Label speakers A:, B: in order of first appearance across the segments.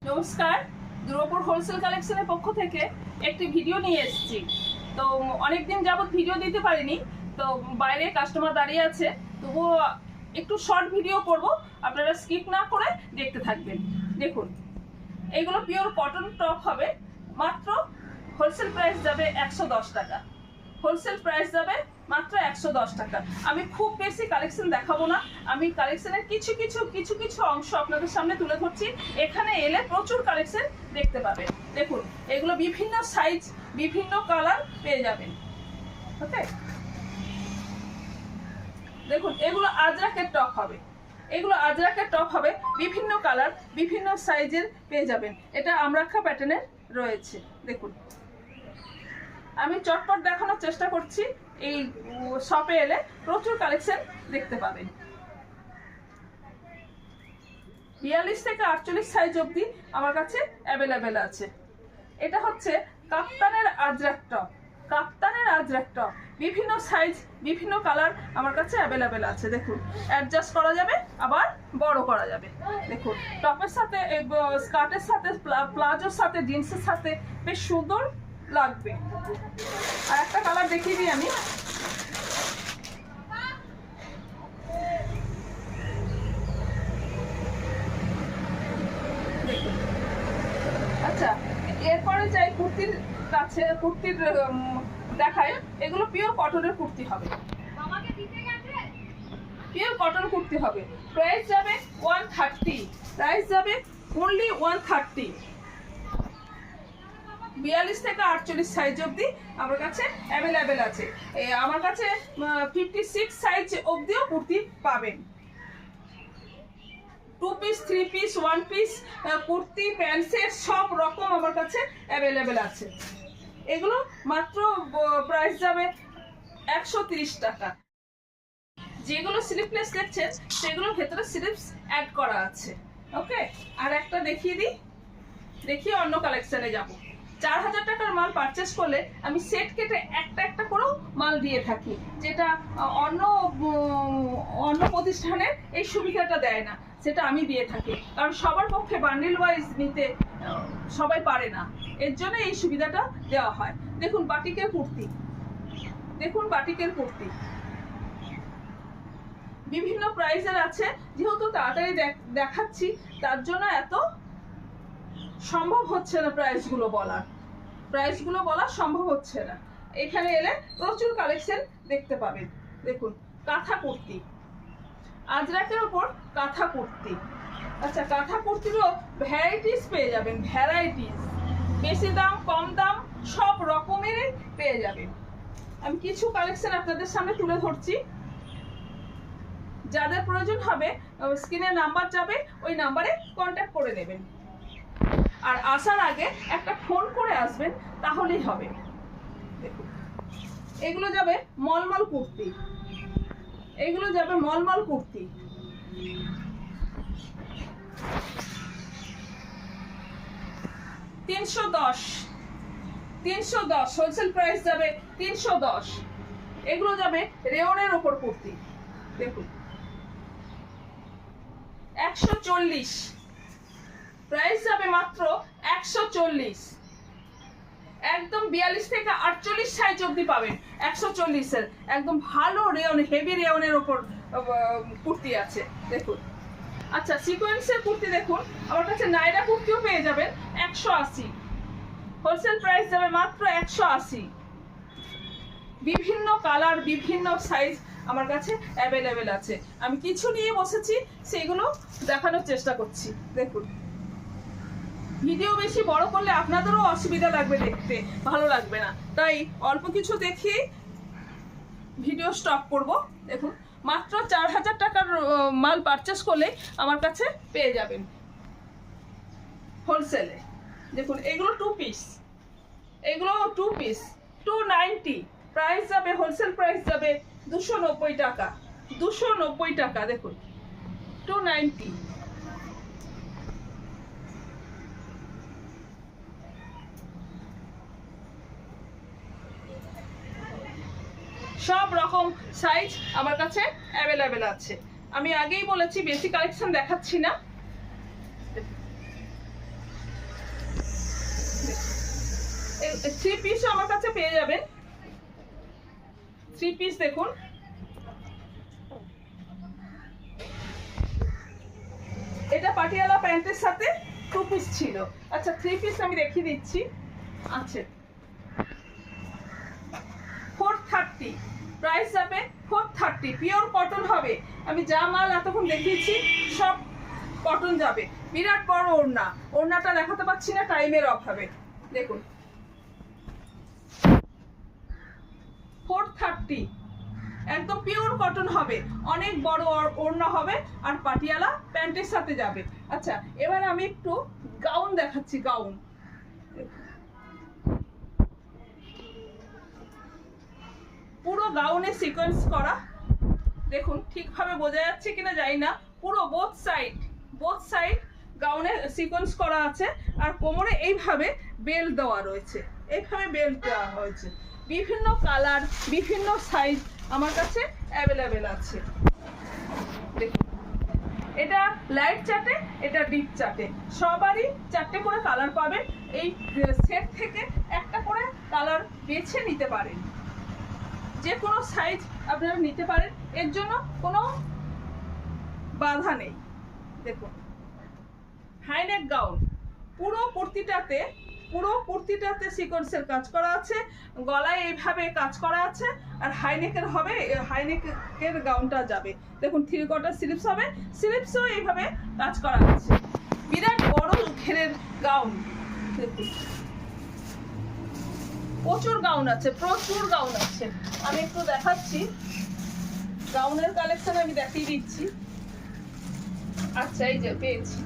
A: নমস্কার, দুর্গাপুর হোলসেল কালেকশনের পক্ষ থেকে একটি ভিডিও নিয়ে এসেছি। তো অনেকদিন যাবত ভিডিও দিতে পারিনি, তো বাইরে কাস্টমার দাঁড়িয়ে আছে, তবুও একটু শর্ট ভিডিও করব, আপনারা স্কিপ না করে দেখতে থাকবেন। দেখুন, এইগুলো পিওর কটন টপ হবে, মাত্র হোলসেল প্রাইস যাবে 110 টাকা। হোলসেল প্রাইস যাবে মাত্র 110 টাকা। আমি খুব বেশি কালেকশন দেখাবো না, আমি কালেকশনের কিছু কিছু অংশ আপনাদের সামনে তুলে ধরছি। এখানে এলে প্রচুর কালেকশন দেখতে পাবেন। দেখুন, এগুলো বিভিন্ন সাইজ, বিভিন্ন কালার পেয়ে যাবেন। ওকে, দেখুন এগুলো আজরাকের টপ হবে, এগুলো আজরাকের টপ হবে, বিভিন্ন কালার বিভিন্ন সাইজের পেয়ে যাবেন। এটা আমরাক্ষা প্যাটার্নের রয়েছে। দেখুন, আমি চটপট দেখানোর চেষ্টা করছি। এই শপে এলে প্রচুর কালেকশন দেখতে পাবেন। 42 থেকে 48 সাইজ অবধি আমার কাছে অ্যাভেলেবেল আছে। এটা হচ্ছে কাপ্তানের আজরাক টপ, কাপ্তানের আজরাক টপ, বিভিন্ন সাইজ বিভিন্ন কালার আমার কাছে অ্যাভেলেবেল আছে। দেখুন, অ্যাডজাস্ট করা যাবে, আবার বড় করা যাবে। দেখুন, টপের সাথে স্কার্টের সাথে প্লাজোর সাথে জিন্সের সাথে বেশ সুন্দর লাগবে। আর একটা কালার দেখিয়ে দিই আমি। আচ্ছা, এরপরে যাই কুর্তির কাছে, কুর্তির দেখায়। এগুলো পিওর কটনের কুর্তি হবে, পিওর কটন কুর্তি হবে। প্রাইস যাবে 130, প্রাইস যাবে অনলি 130। 42 থেকে 48 সাইজ অবধি আমার কাছে অ্যাভেলেবেল আছে। আমার কাছে 56 সাইজ অবধিও কুর্তি পাবেন। 2 piece 3 piece 1 piece kurti pant set সব রকম আমার কাছে অ্যাভেলেবেল আছে। এগুলো মাত্র প্রাইস যাবে 130 টাকা। যেগুলো স্লিপলেস দেখছেন সেগুলোর ভেতরে স্লিপস অ্যাড করা আছে। ওকে, আর একটা দেখিয়ে দিই, দেখিয়ে অন্য কালেকশনে যাব। 4000 টাকার মাল পারচেস করলে আমি সেট কেটে একটা একটা করেও মাল দিয়ে থাকি, যেটা অন্য প্রতিষ্ঠানে এই সুবিধাটা দেয় না, সেটা আমি দিয়ে থাকি। কারণ সবার পক্ষে বান্ডিল ওয়াইজ নিতে সবাই পারে না, এর জন্য এই সুবিধাটা দেওয়া হয়। দেখুন বাটিকের কুর্তি, দেখুন বাটিকের কুর্তি বিভিন্ন প্রাইসের আছে। যেহেতু তাড়াতাড়ি দেখাচ্ছি, তার জন্য এত সম্ভব হচ্ছে না প্রাইসগুলো বলা সম্ভব হচ্ছে না। এখানে এলে প্রচুর কালেকশন দেখতে পাবেন। দেখুন, কাঁথা কুর্তি, আজরাকের ওপর কাঁথা কুর্তি। আচ্ছা, কাঁথা কুর্তিরও ভ্যারাইটিস পেয়ে যাবেন, ভ্যারাইটিস, বেশি দাম কম দাম সব রকমেরই পেয়ে যাবেন। আমি কিছু কালেকশন আপনাদের সামনে তুলে ধরছি। যাদের প্রয়োজন হবে স্ক্রিনে নাম্বার যাবে, ওই নাম্বারে কন্ট্যাক্ট করে নেবেন। আর আসার আগে একটা ফোন করে আসবেন, তাহলেই হবে। দেখুন, এগুলো যাবে মলমল কুর্তি, এগুলো যাবে মলমল কুর্তি। 310 হোলসেল প্রাইস যাবে 310। এগুলো যাবে রেওনের ওপর কুর্তি। দেখুন, 140, প্রাইস যাবে মাত্র 140। একদম 42 থেকে 48 সাইজ অবধি পাবেন 140 এর একদম ভালো রেওন, হেভি রেওনের ওপর কুর্তি আছে। দেখুন, আচ্ছা সিকোয়েন্সের কুর্তি দেখুন, আমার কাছে নাইরা কুর্তিও পেয়ে যাবেন 180। হোলসেল প্রাইস যাবে মাত্র 180। বিভিন্ন কালার বিভিন্ন সাইজ আমার কাছে অ্যাভেলেবেল আছে। আমি কিছু নিয়ে বসেছি, সেগুলো দেখানোর চেষ্টা করছি। দেখুন, ভিডিও বেশি বড় করলে আপনাদেরও অসুবিধা লাগবে, দেখতে ভালো লাগবে না, তাই অল্প কিছু দেখিয়ে ভিডিও স্টপ করব। দেখুন, মাত্র 4000 টাকার মাল পারচেস করলে আমার কাছে পেয়ে যাবেন হোলসেলে। দেখুন, এগুলো 2 পিস, এগুলো 2 পিস 290। প্রাইস যাবে হোলসেল প্রাইস যাবে 290 টাকা, 290 টাকা। দেখুন, 290। সব রকম সাইজ আমার কাছে অ্যাভেলেবেল আছে। আমি আগেই বলেছি বেশি কালেকশন দেখাচ্ছি না। থ্রি পিস আমার কাছে পেয়ে যাবেন। থ্রি পিস দেখুন, এটা পাটিয়ালা প্যান্টের সাথে টু পিস ছিল। আচ্ছা থ্রি পিস আমি দেখিয়ে দিচ্ছি। আছে 430, প্রাইস যাবে 430, পিওর কটন হবে। আমি যা মাল এতক্ষণ দেখিয়েছি সব কটন যাবে। বিরাট বড় ওড়না, ওড়নাটা দেখাতে পাচ্ছি না টাইমের অভাবে। দেখুন 430, একদম পিওর কটন হবে, অনেক বড় ওড়না হবে আর পাটিয়ালা প্যান্টের সাথে যাবে। আচ্ছা এবার আমি একটু গাউন দেখাচ্ছি। গাউন পুরো গাউনে সিকোয়েন্স করা, দেখুন ঠিকভাবে বোঝা যাচ্ছে কিনা জানি না, পুরো বোথ সাইড গাউনে সিকোয়েন্স করা আছে আর কোমরে এইভাবে বেল্ট দেওয়া রয়েছে, এইভাবে বেল্ট দেওয়া হয়েছে। বিভিন্ন কালার বিভিন্ন সাইজ আমার কাছে অ্যাভেলেবেল আছে। দেখুন এটা লাইট চাটে, এটা ডিপ চাটে, সবারই চারটে করে কালার পাবেন। এই সেট থেকে একটা করে কালার বেছে নিতে পারেন, যে কোনো সাইজ আপনারা নিতে পারেন, এর জন্য কোনো বাধা নেই। দেখুন হাইনেক গাউন, পুরো কুর্তিটাতে সিকোয়েন্সের কাজ করা আছে, গলায় এইভাবে কাজ করা আছে আর হাইনেকের হবে, হাইনেকের গাউনটা যাবে। দেখুন থ্রি কোয়ার্টার স্লিভস হবে, স্লিভসও এইভাবে কাজ করা আছে। বিরাট বড় ঘেরের গাউন, দেখুন প্রচুর গাউন আছে। আমি একটু দেখাচ্ছি গাউনের কালেকশন, আমি দেখিয়ে দিচ্ছি। আচ্ছা এই যে পেয়েছি,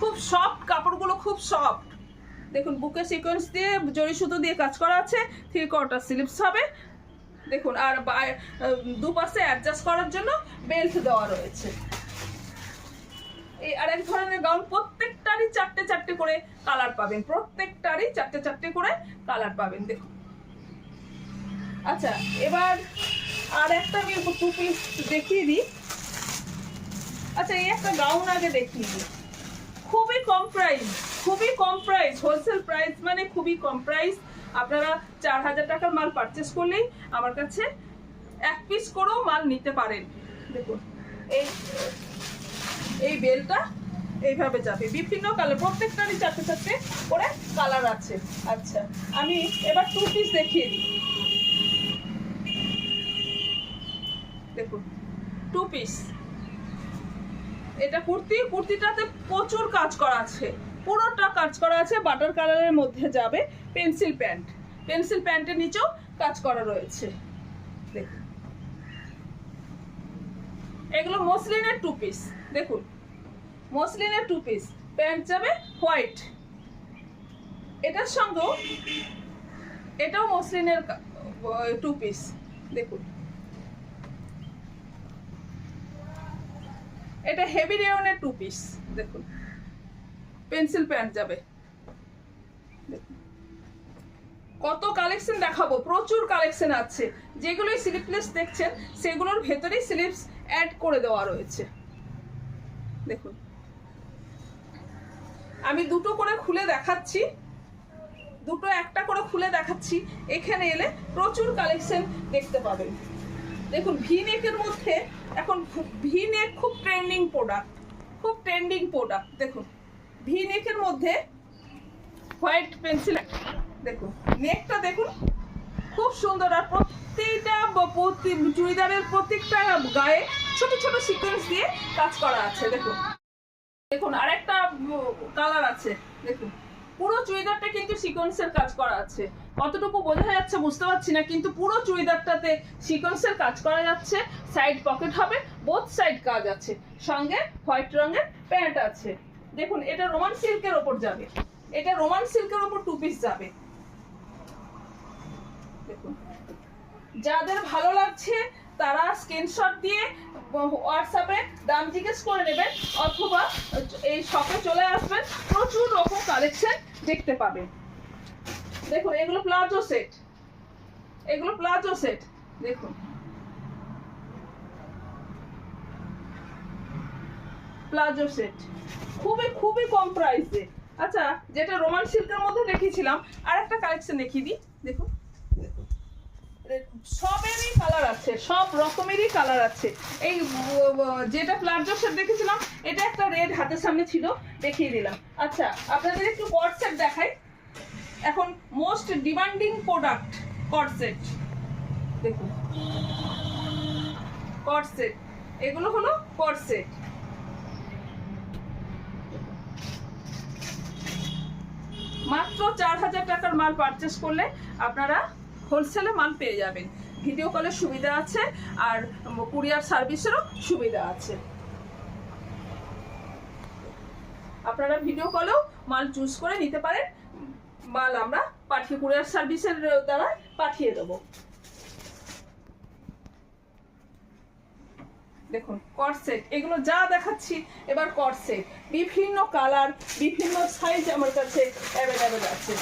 A: খুব সফট কাপড়গুলো, খুব সফট। দেখুন বুকে সিকোয়েন্স দিয়ে জড়ি সুতো দিয়ে কাজ করা আছে, থ্রি কোয়ার্টার স্লিভস হবে। দেখুন আর দুপাশে অ্যাডজাস্ট করার জন্য বেল্ট দেওয়া রয়েছে। এই আরেক ধরনের গাউন, প্রত্যেকটারই চারটে করে কালার পাবেন, প্রত্যেকটারই চারটে করে কালার পাবেন। দেখুন আচ্ছা এবার আর একটা আমি টু পিস দেখিয়ে দিই। আচ্ছা এই একটা গাউন আগে দেখিয়ে দিই, খুবই কম প্রাইস, হোলসেল প্রাইস মানে খুবই কম প্রাইস। আপনারা 4000 টাকার মাল পারচেস করলেই আমার কাছে এক পিস করেও মাল নিতে পারেন। দেখুন এই বেলটা এইভাবে যাবে, বিভিন্ন কালার, প্রত্যেকটারই চারটে করে কালার আছে। আচ্ছা আমি এবার টু পিস দেখিয়ে দিই। দেখুন টু পিস, এটা কুর্তিটাতে প্রচুর কাজ করা আছে, পুরোটা কাজ করা আছে, বাটার কালারের মধ্যে যাবে। পেন্সিল প্যান্টের নিচেও কাজ করা রয়েছে। দেখুন এগুলো মসলিনের টু পিস। দেখুন মসলিনের টু পিস, প্যান্ট যাবে হোয়াইট, এটার সঙ্গেও এটাও মসলিনের টু পিস। দেখুন এটা হেভি রেয়নের টু পিস। দেখুন পেন্সিল প্যান্ট যাবে। কত কালেকশন দেখাবো, প্রচুর কালেকশন আছে। যেগুলোই স্লিভলেস দেখছেন সেগুলোর ভেতরেই স্লিভস অ্যাড করে দেওয়া রয়েছে। দেখুন আমি দুটো করে খুলে দেখাচ্ছি, একটা করে খুলে দেখাচ্ছি। এখানে এলে প্রচুর কালেকশন দেখতে পাবেন। দেখুন ভি নেকের মধ্যে এখন ভি নেক খুব ট্রেন্ডিং প্রোডাক্ট। দেখুন ভি নেকের মধ্যে হোয়াইট পেন্সিল, দেখুন নেকটা দেখুন খুব সুন্দর। আর প্রত্যেকটা চুড়িদারের প্রত্যেকটা গায়ে ছোট ছোট সিকোয়েন্স দিয়ে কাজ করা আছে। দেখুন আরেকটা কালার আছে। দেখুন পুরো চুড়িদারটা কিন্তু সিকোয়েন্সের কাজ করা আছে, কতটুকু বোঝা যাচ্ছে বুঝতে পারছি না, কিন্তু পুরো চুড়িদারটাতে সিকোয়েন্সের কাজ করা যাচ্ছে। সাইড পকেট হবে, বোথ সাইড কাজ আছে, সঙ্গে হোয়াইট রঙের প্যান্ট আছে। দেখুন এটা রোমান সিল্কের ওপর যাবে, টু পিস যাবে। দেখুন যাদের ভালো লাগছে তারা স্ক্রিনশট দিয়ে হোয়াটসঅ্যাপে দাম জিজ্ঞেস করে নেবেন, অথবা এই শপে চলে আসবেন, প্রচুর রকম কালেকশন দেখতে পাবেন। দেখুন এগুলো প্লাজো সেট, দেখুন প্লাজো সেট, খুবই খুবই কম প্রাইসে। আচ্ছা, যেটা রোমান সিল্কের মধ্যে দেখিয়েছিলাম, আর একটা কালেকশন দেখিয়ে দিই। দেখুন, সবেরই কালার আছে, সব রকমেরই কালার আছে। এই যেটা প্লাজো সেট দেখেছিলাম, এটা একটা রেড হাতের সামনে ছিল, দেখিয়ে দিলাম। আচ্ছা, আপনাদের একটু কট সেট দেখাই। এখন মোস্ট ডিমান্ডিং প্রোডাক্ট কট সেট। দেখুন, কট সেট, এগুলো হলো কট সেট। মাত্র 4000 টাকার মাল পারচেস করলে আপনারা হোলসেলে মাল পেয়ে যাবেন। ভিডিও কলের সুবিধা আছে, আর কুরিয়ার সার্ভিসেরও সুবিধা আছে। আপনারা ভিডিও কলেও মাল চুজ করে নিতে পারেন। মাল আমরা কুরিয়ার সার্ভিসের দ্বারা পাঠিয়ে দেবো। দেখুন, কট সেট, এগুলো যা দেখাচ্ছি এবার কট সেট, বিভিন্ন কালার, বিভিন্ন সাইজ আমার কাছে অ্যাভেলেবেল আছে।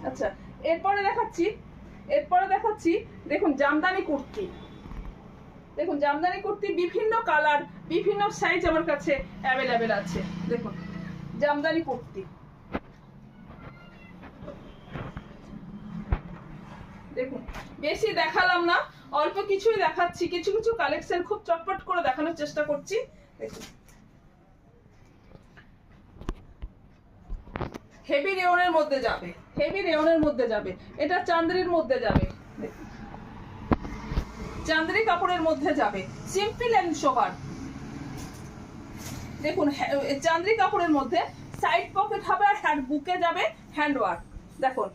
A: আচ্ছা, এরপরে দেখাচ্ছি দেখুন জামদানি কুর্তি। দেখুন, জামদানি কুর্তি বিভিন্ন কালার, বিভিন্ন সাইজ আমার কাছে অ্যাভেলেবেল আছে। দেখুন, জামদানি কুর্তি। দেখুন, বেশি দেখালাম না, অল্প কিছুই দেখাচ্ছি, কিছু কিছু কালেকশন খুব চটপট করে দেখানোর চেষ্টা করছি। দেখুন, হেভি রেওনের মধ্যে যাবে, হেভি রেওনের মধ্যে যাবে, এটা চান্দ্রির মধ্যে যাবে। দেখুন, চান্দ্রি কাপড়ের মধ্যে যাবে, সিম্পল এন্ড সোবার। দেখুন, চান্দ্রি কাপড়ের মধ্যে সাইড পকেট হবে, আর হ্যান্ড বুকে যাবে হ্যান্ড ওয়ার্ক। দেখুন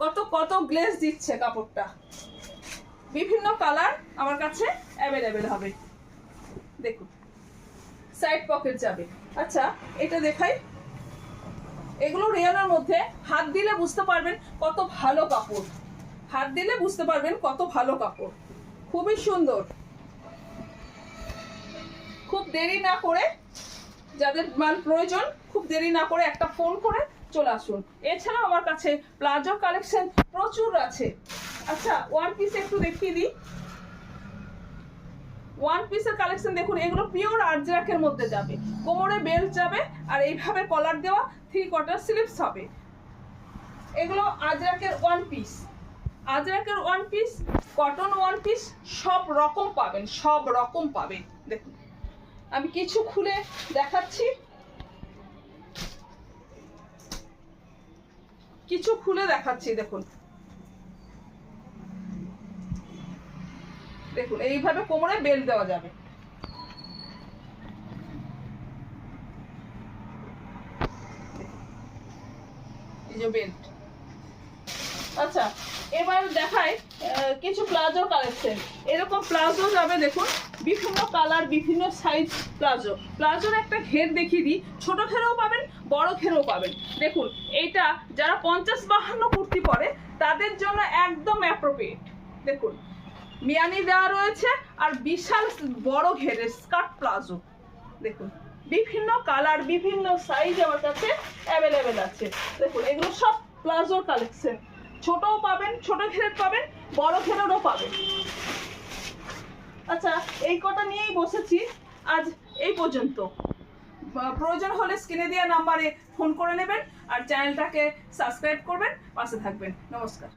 A: কত কত গ্লেজ দিচ্ছে কাপড়টা। বিভিন্ন কালার আমার কাছে অ্যাভেলেবেল হবে। দেখুন, সাইড পকেট যাবে। আচ্ছা, এটা দেখাই। এগুলো রেয়নের মধ্যে, হাত দিলে বুঝতে পারবেন কত ভালো কাপড়, হাত দিলে বুঝতে পারবেন কত ভালো কাপড়, খুবই সুন্দর। খুব দেরি না করে, যাদের মাল প্রয়োজন, খুব দেরি না করে একটা ফোন করে চলে আসুন। এছাড়াও আমার কাছে প্লাজো কালেকশন প্রচুর আছে। আচ্ছা, ওয়ান পিস একটু দেখিয়ে দিই। ওয়ান পিসের কালেকশন দেখুন, এগুলো পিওর আজরাকের মধ্যে যাবে, কোমরে বেল্ট যাবে, আর এইভাবে কলার দেওয়া 3/4 স্লিভস হবে। এগুলো আজরাকের ওয়ান পিস, আজরাকের one piece, cotton one piece, সব রকম পাবেন, সব রকম পাবেন। দেখুন, আমি কিছু খুলে দেখাচ্ছি, কিছু খুলে দেখাচ্ছি। দেখুন, দেখুন এইভাবে কোমরে বেল্ট দেওয়া যাবে। এই যে বেল্ট। আচ্ছা, এবার দেখাই কিছু প্লাজো কালেকশন। এরকম প্লাজো যাবে, দেখুন বিভিন্ন কালার, বিভিন্ন সাইজ প্লাজো। প্লাজোর একটা ঘের দেখিয়ে দিই, ছোট ঘেরেও পাবেন, বড় ঘেরেও পাবেন। দেখুন, এইটা যারা 50-52 কুর্তি পরে তাদের জন্য একদম অ্যাপ্রোপ্রিয়েট। দেখুন, মিয়ানি দেওয়া রয়েছে, আর বিশাল বড় ঘেরের স্কার্ট প্লাজো। দেখুন, বিভিন্ন কালার, বিভিন্ন সাইজ আমার কাছে অ্যাভেলেবেল আছে। দেখুন, এগুলো সব প্লাজোর কালেকশন। ছোটও পাবেন, ছোট ঘেরের পাবেন, বড় ঘেরেরও পাবেন। আচ্ছা, এই কটা নিয়েই বসেছি আজ, এই পর্যন্ত। প্রয়োজন হলে স্ক্রিনে দেওয়া নাম্বারে ফোন করে নেবেন, আর চ্যানেলটাকে সাবস্ক্রাইব করবেন, পাশে থাকবেন। নমস্কার।